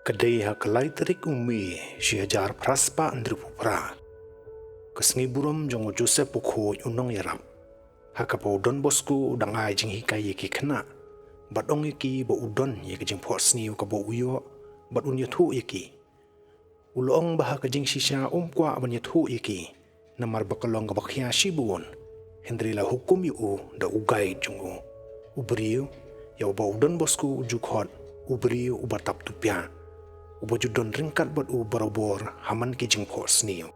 Kadai hakalai terik umi syajar praspa andripupra. Kesngi buram jongo Joseph Bakhuid unong yarap. Hakapo Don Bosco dangai jinghikai yeki khana. Badong yeki bo udon yeki jing sniu kabo uyo bad unyathu yeki. Ulong baha ka jing shisha kwa banyathu yeki. Namar bakalong kabakhya shibun. Hendrila hukum yu da ugai jongo. Briew ya bo Don Bosco jukhot briew ubatap tupya. Ubajudon ringkat buat barobor haman ki jing sniu.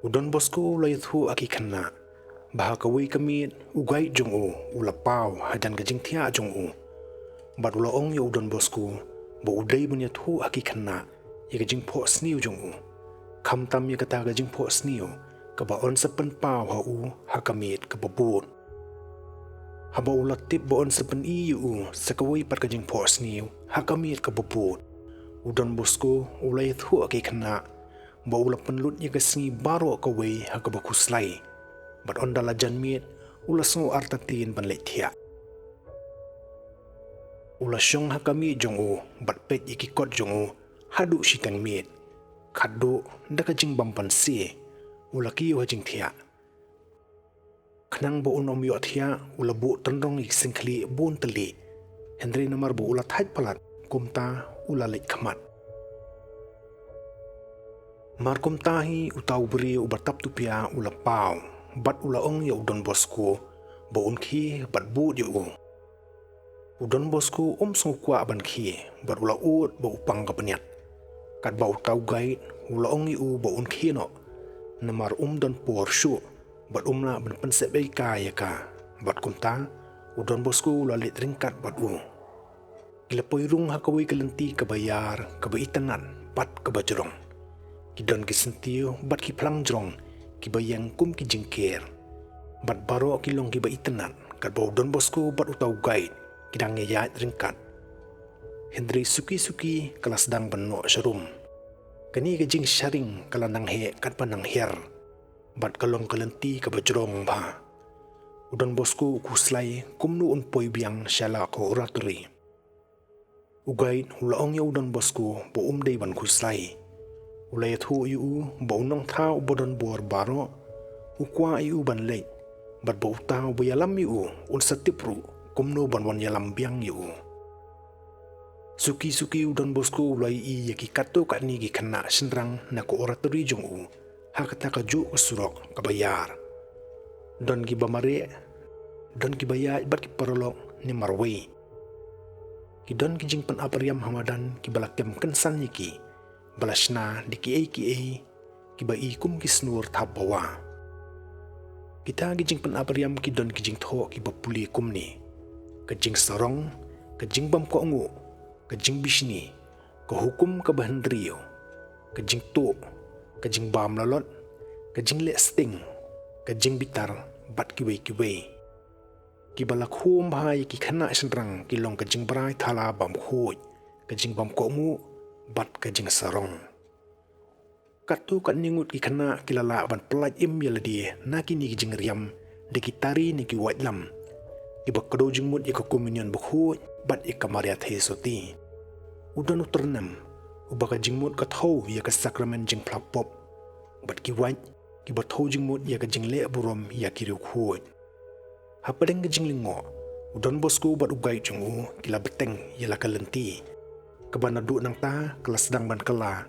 Don Bosco layathu aki khana. Baha kawi kamit ugai jong ulapau hadan ka jing thia jong Bad ulaong ya Don Bosco bo udai banyathu aki khana ya ka jing sniu jong Kamtam ya kata ka jing sniu ka ba on sa panpaw hakamit ka babut. Haba ulatip ba on sa pan sa kawi par ka jing sniu hakamit ka babut. Don Bosco ulayathu aki khana. Ba ula penlut ya kesngi baro kawai hakabakuslai. Bat on dalajan miet ula sengu artatin panletia. Ula syong hakami jongu bat pet ikikot jongu hadu shikan miet. Kado daka jing bampan si ula kiyo hajing tia. Kenang ba unom yo tia ula bu tendong ikisengkli bun teli. Hendri namar bu ula thaj palat kumta ula lek kamat. Markum tahi utau beri ubatap tupia ula pau bat ula ong ya Don Bosco ba unki bat bu yu. Don Bosco sungkwa ban ki bat ula ut ba upang kapanyat. Kat ba utau gait ula ong yu ba unki no. Namar don porsyu bat la ban pensep ka ya ka. Bat kumta Don Bosco ula lit ringkat bat Kila poirung hakawi kelenti kabayar kabaitanan pat kabajrong. Kidon kisentiu bat ki plang jrong ki bayang kum ki jingker bat baro kilong ki baitenan kat bau Don Bosco bat utau guide kidang ngeyat ringkat Hendri suki kelas dang beno sharum kani ke jing sharing kalanang he kat panang her bat kalong kalenti ka bajrong ba Don Bosco kuslai kumnu un poi biang shala ko oraturi ugai hulaong ya Don Bosco bo dei ban kuslai ulayathu yu baunong thau bodon bor baro ukwa yu ban leit bat bau tau bayalam yu un satipru kumno ban wan yalam biang yu suki Don Bosco ulai yaki kato ni gi khana sinrang na ko oratori jong hakata ka ju usurok kabayar don gi bamare don gi bayat bat ki parolok ni marwei ki don ki jing pan apariam hamadan ki balakem kensan yaki balasna di ki bai kum kisnur thap bawa. Kita gijing pen apariam ki don kijing tho ki bapuli kum ni. Kejing sarong, kejing bam ko ngu, kejing bisni, ke hukum ke bahendrio, kejing tu, kejing bam lalot, kejing le sting, kejing bitar bat kiwei. Ki balak hum bahai ki khana senrang ki long kejing brai thala bam khoi, kejing bam ko ngu bat kejing sarong. Katu kat ningut ki khana kilala ban pelaj im yaladi na kini ki jing riam de kitari ni ki white lam. Ki bakado jing mut ika communion Bakhuid bat ika maria the soti. Udan uternam ubaka jing mut ka thau ya ka sakramen jing plapop bat ki white ki bathau jing mut ya ka jing le burom ya ki rukhoi. Hapadeng ka jing lingo Don Bosco bat ugai jung kila beteng yala ka lenti. Kabana du nang ta kelas sedang ban kala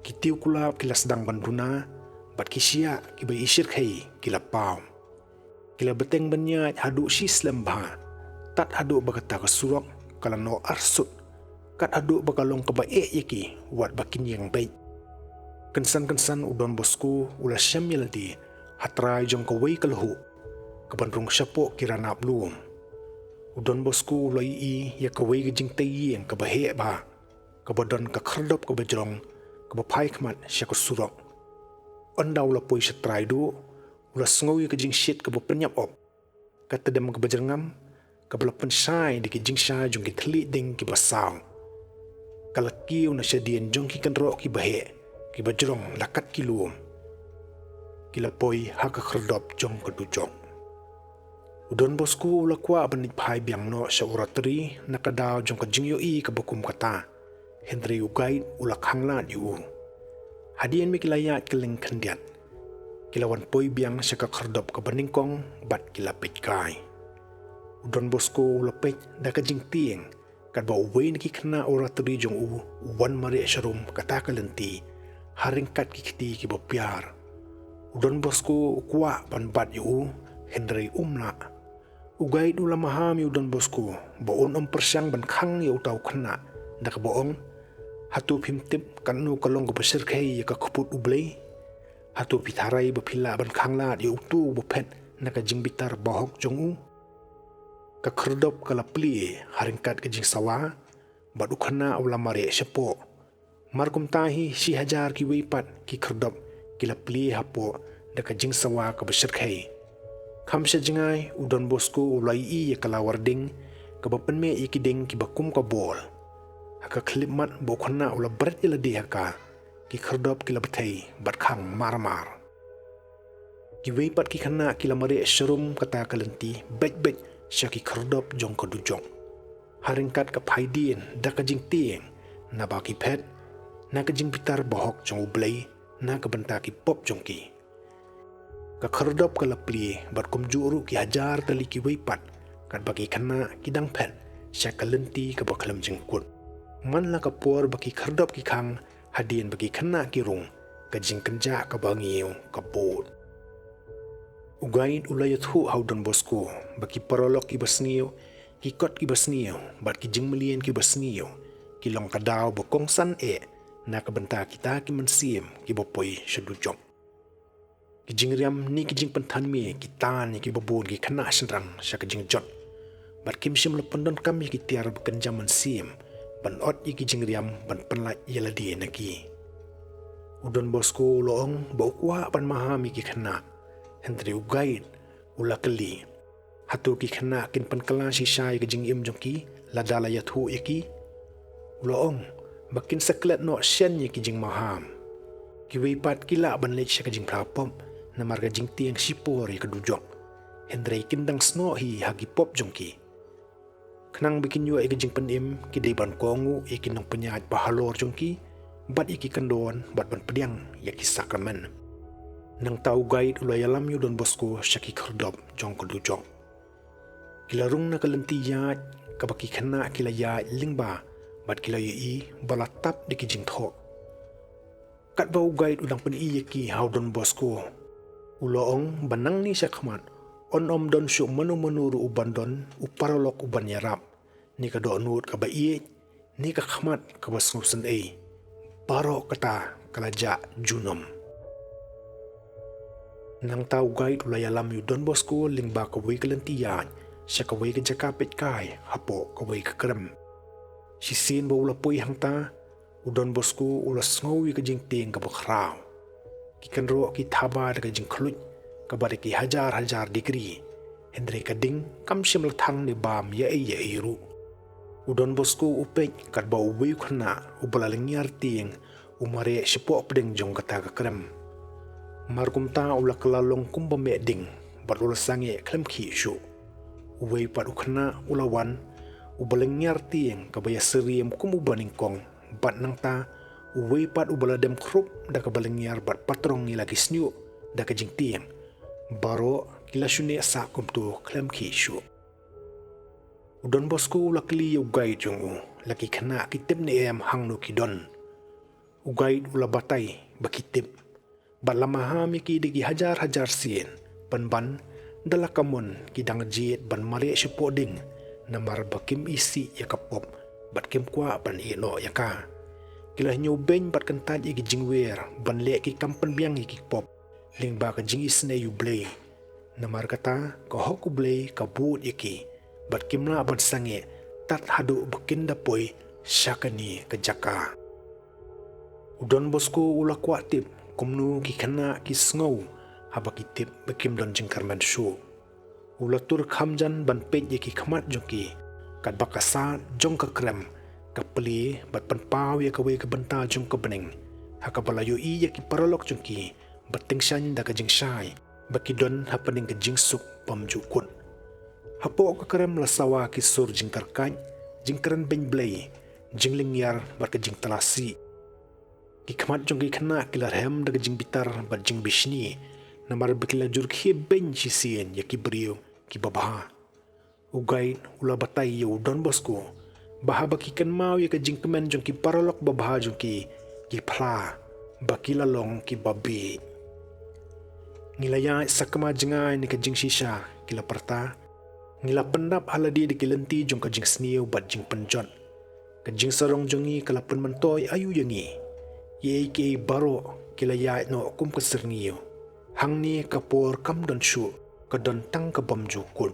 kitiu kulap kila sedang ban duna bat kisia ki bai isir khai kila pau kila beteng banyat hadu sis lembha tat hadu bagata ka surok kala no arsut kat hadu bakalong ka bae yaki wat bakin yang baik kensan Don Bosco ula syam yaldi hatrai jong ka wei kalhu kabandrung syapo kirana blum Don Bosco lai ya kawai ke jing tayi yang kabahe ba kabadon ka khardop ka bajrong ka bapai khmat syak surok ondaw la poi satrai do ula sngowi ke jing shit ka bapenyap op ka tedem ka bajrangam ka balapan sai di ke jing sha jong ki thli ding ki basaw kalaki una shadien jong ki kanro ki bahe ki bajrong lakat ki luom kila poi ha ka khardop jong ka dujok Don Bosco lakwa banit phai biang no sa oratri nakadaw jong ka jingiohi ka bakum kata Hendri ugaid ulak hanglat yu. Hadian mi kilayat keling kendiat. Kilawan poi biang syaka kerdop ke beningkong bat kilapit kai. Don Bosco lepet dah kajing tieng. Kat ba uwe ni kena ora teri jong wan mari syarum kata kalenti. Haring kat kiti ki bopiar. Don Bosco kuat ban bat yu Hendri umla. Ugaid ula mahami Don Bosco baon persyang ban khang yu tau kena. Dak boong hatu pimtip kanu kalong ko besir kai ka kuput ublei. Hatu pitarai bapila ban khanglat yu tu bopet naka jingbitar bahok jong ka kerdop kala pli haringkat ke jing sawa badu khana ula mari sepo. Markum tahi si hajar ki weipat ki kerdop kila pli hapo naka jing sawa ka besir kai. Khamsha jingai Don Bosco ulai i kala warding ka bapen me ikiding ki bakum ka bol. Haka klipmat bo khana ula berat ila di haka ki kerdop kila betai bat khang mar-mar. Ki weipat ki khana kila mari serum kata kalenti bet-bet sya ki kerdop jong ka dujok. Haringkat ka paidin da ka jing tieng na ba ki pet na ka jing pitar bahok jong ublei na ka benta ki pop jong ki. Ka kerdop ka lapli bat kum juru ki hajar tali ki weipat kat bagi khana ki dang pet sya kalenti ka baklam jengkut. Man la kapur bagi kerdop ki khang hadian bagi khana ki rung ka jing kenja ka bangiu ka bot. Ugaid ulayat hu Don Bosco bagi parolok ki basniu ki kot ki basniu bat ki jing melien ki basniu ki long kadau bokong san na ka benta kita ki mensim ki bopoi sedujok. Ki jing riam ni ki jing pentan mi ki tan ki babun ki khana senrang sya ka jing jot. Bat kim sim lependon kami ki tiar bekenjam mensim ban ot iki jingriam ban penlat yaladi naki. Don Bosco loong bau kuat ban mahami ki khana. Hendri ugaid ula keli. Hatu ki khana kin pan kala si syai ke jingim jongki ladala yathu iki. Loong bakin saklet no syen ki jing maham. Ki weipat kila ban lech ka jing prapom na marga jing tieng sipori ke dujok. Hendri kindang sno hi hagi pop jongki. Kenang bikin yu ke jing penim ki dei ban kongu ikin nong penyat bahalor jongki bat iki kendon bat ban pediang ya ki sakramen. Nang tau guide ulayalam yu Don Bosco syaki kerdop jong ko dujok. Kilarung na kalenti yat kabaki khana kila ya lingba bat kila yu i balatap di ki jing tho. Kat bau guide udang pen i ki Don Bosco. Uloong banang ni syakmat on don syuk menu-menu ru uban don uparolok uban yarap ni ka do nut ka bai ni ka khmat ka basngu sen baro kata kalaja junom. Nang tau guide ulayalam yu Don Bosco lingba ka wei kalentiyan sya ka wei ka jakapit kai hapo ka wei ka krem. Si sin ba ula pui hangta Don Bosco ula sngowi ka jing ting ka bakraw. Ki kanro ki thaba ka jing khlut kabari ki hajar-hajar digri. Hendri kading kam sim latang ni bam ya ru. Don Bosco upek kat ba uwi khana ubalalingyar ting umare sipo pedeng jong kata ka krem. Markum ta ula kelalong kumba meding bat ula sange klem ki syu. Uwi pat ukhana ulawan ubalingyar ting kabaya seriem kumubaningkong bat nang ta uwi pat ubaladem krup da kabalingyar bat patrong ni lagi snyu da ka jing ting. Baro kila syune sa kum tu klem ki syu. Don Bosco lakli ugai jong laki khana kitip ni hang no ki don. Ugai ula batai bakitip. Balamahami ki digi hajar-hajar sien ban dalakamun ki dang jit ban mari sepoding namar bakim isi ya kapop bat kim kwa ban ino ya ka. Kila nyoben bat kentat iki jingwer ban le ki kampen biang iki pop. Ling ba ka jingisneng yu blei. Namar kata ka hoku blei ka but iki. Bat kimla ban sange tat hadu bekinda poi syakani ke jaka. Don Bosco ula kuatip kumnu ki khana ki sngow haba kitip bekim don jingkarman shu. Ula tur khamjan ban pet ki khmat jongki kat bakasa jong ka krem ka peli bat panpaw ya ka we ka benta jong ka bening. Haka balayo i ya ki parolok jongki bating syan da ka jing syai baki don hapening ka jingsuk pamjukun. Hapo ka krem la sawa ki sur jingkarkan jingkaran ben blei jinglingyar bat ke jing talasi. Ki khamat jong ki khana kilar hem da ke jing bitar bat jing bishni namar bekila jur khi ben chisien ya ki briew ki babaha. Ugay ula batay ya Don Bosco bahaba ki kan mau ya ke jing kemen jong ki paralok babaha jong ki pla bakila long ki babi. Ngilaya sakama jengai ni ke jing shisha kila perta ngila pendap haladi di kilenti jong ke jing sniu bat jing penjot ke jing sarong jongi kala pen mentoy ayu yangi ye ke baro kila ya no kum ke serniu hang ni kapor kam don shu ke don tang ke bom jukul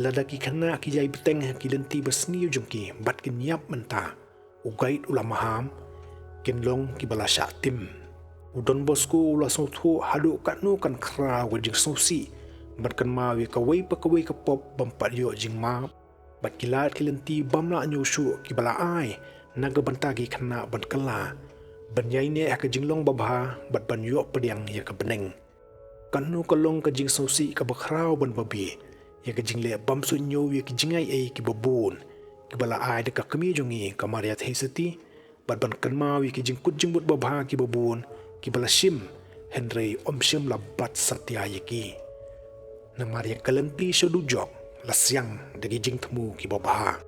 lada ki khana ki jai beteng kilenti besniu jong ki bat ki nyap menta ugait ulama ham kinlong ki balasha tim Don Bosco ula sothu hadu katnu kan kra wajing sosi bat kan mawi ka wei pa pop bampat yo jing ma bat kilat kilenti bamla nyushu ki bala ai naga bantagi khana ban kala ban yai ne ka jinglong babha bat ban yo pediang ya ka beneng kanu kalong ka jing sosi ka bakrau ban babi ya ka jingle bam su nyo ya ki jingai ai ki babun ki bala ai de ka kami jongi ka maria thesati bat ban kan mawi ki jing kut jing but babha ki babun ki bala shim Henry shim labat satya yaki namar yang kalenti syo dujok lasyang dagi jing temu ki babaha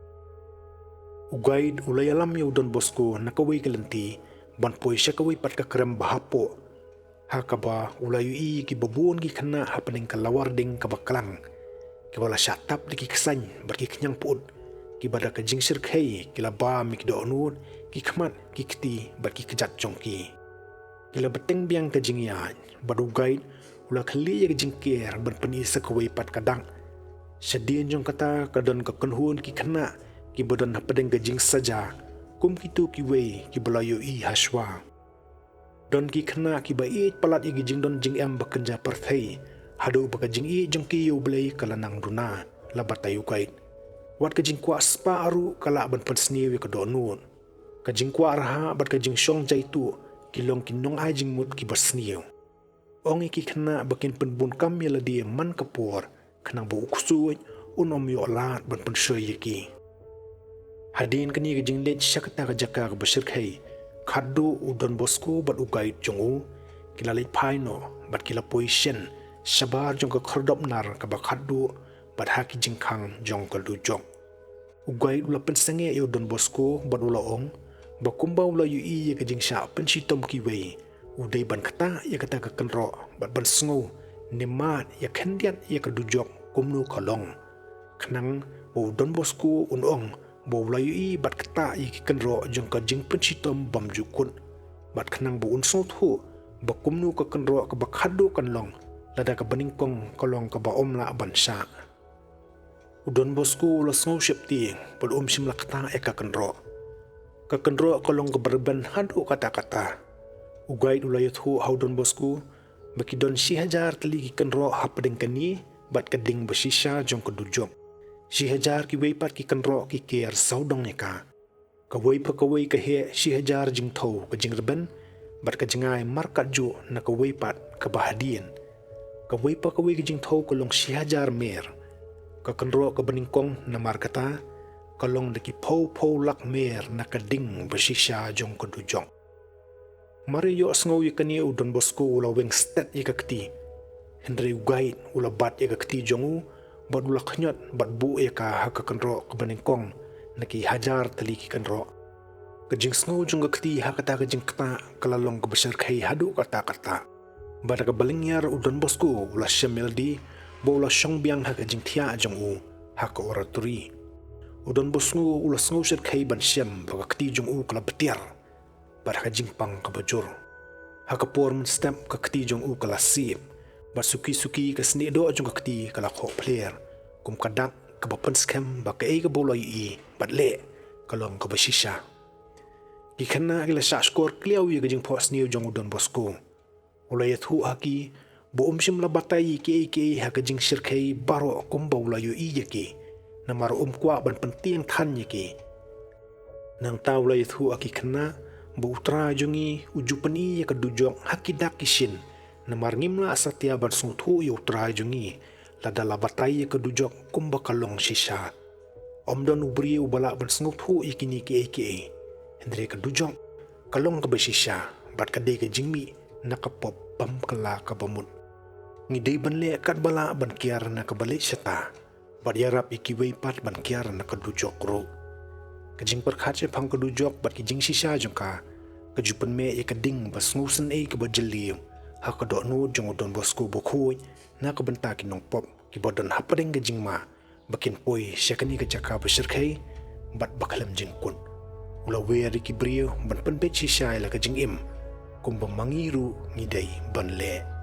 ugaid ulayalam ya Don Bosco nakawai kalenti ban poi syakawai pat ka krem bahapo hakaba ulayu i ki babun ki khana happening kalawar ding ka baklang ki bala syatap dagi kesan berki kenyang put ki bada ka jing sirkhai ki laba mi ki donut ki khmat ki kti berki kejat jongki kila beteng biang ke jingian badugait ula khali ya jingker ban pani sakawai pat kadang sedien jong kata kadon ka kenhun ki khana ki bodan padeng ke jing saja kum kitu ki wei ki belayo i haswa don ki khana ki bait palat i jing don jing em bakenja perthai hadu baka jing i jong ki yu blai kalanang duna labatayu kait wat ke jing kwa spa aru kala ban pensni wi ka donun ka jing kwa raha bat ka jing shong jaitu kilong kinong ai jing mut ki bersniu ongi ki khana bakin penbun kam ya ladi man kapor khnang bu uksuj unom yo lat ban pen shoy ki hadin kani ki jing let shakta ka jaka ka besir khai khaddu Don Bosco bat ugai jongu kilalit phaino bat kila poisien sabar jong ka khordop nar ka ba khaddu bat haki jing khang jong ka dujok ugai ula pen senge yo Don Bosco bat ula ong bakumbau la yu i ya ka jing sha pen si tom ki wei udai ban kata ya kata ka kenro bat ban sngo nimat ya khendiat ya ka dujok kumnu kalong khnang bo Don Bosco unong bo la yu i bat kata ya ki kenro jong ka jing pen si tom bam jukun bat khnang bo un so thu bakumnu ka kenro ka bakhadu kanlong lada ka baningkong kalong ka ba omla ban sha Don Bosco la sngo shepti bod sim la kata ya ka kenro kakenro kolong keberban hadu kata-kata ugai ulayat hu Don Bosco baki don si hajar teli ki kenro hapdeng kani bat keding besisha jong kedujok si hajar ki weipat ki kenro ki ker saudong eka ka wei pa ka wei ka he si hajar jing thau ka jing reben bat ka jingai markat ju na ka weipat ka bahadien ka wei pa ka wei ki jing thau kolong si hajar mer ka kenro ka beningkong na markata kalong deki pau lak mer na kading besisha jong kedujok mari yo sngo yekani Don Bosco ula weng stat yekakti Henry ugait ula bat yekakti jongu bat ula khnyot bat bu yeka hakakanro kebenengkong naki hajar teliki kanro kejing sngo jong kakti hakata kejing kata kalalong kebesar kai hadu kata-kata bat ka balingyar Don Bosco ula shemeldi bo ula shong biang hakajing thia jongu haka oraturi Don Bosco ula sngo shet kai ban shem bakakti jong kala betiar bar ka jingpang ka bajur hakapor mun step ka kti jong kala sip bar suki ka sni do jong kti kala kho player kum kadak ka bapan scam ba ka ka boloi i bat le kalong ka bashisha ki khana ila sha skor kliaw ye ka jing phos ni jong Don Bosco ula ye thu haki bo shim la batai ki ha ka jing shirkai baro kum bola yu i ye ki namar kwa ban penting than ye ki nang taw la ye thu aki khana bo utra jungi uju pani ya kedujok hakidak kishin namar ngimla asatya ban sungthu ya utra jungi lada la batai ya kedujok kumba kalong shisha Om Don briew balak ban sengut hu ikini ke Hendri ke dujok kalong ke besisha bat kadai ke jingmi nakapop pam kala ke bamut. Ngidai ban le kat balak ban kiar na ke balik syata bat yarap iki weipat ban kiar na ke dujok ro. Kejing perkhat je pang ke dujok bat ki jing sisa jongka kejupan me ye keding bas ngusen ke bajeliu ha ke dok nu jong Don Bosco Bakhuid na ke bynta ki nong pop ki bodon hapadeng ke jingma bakin poi syakani ke jaka besyirkai bat bakalam jingkun ula weri ki briew ban penpet sisa la ke jingim kum bemangiru ngidai ban le.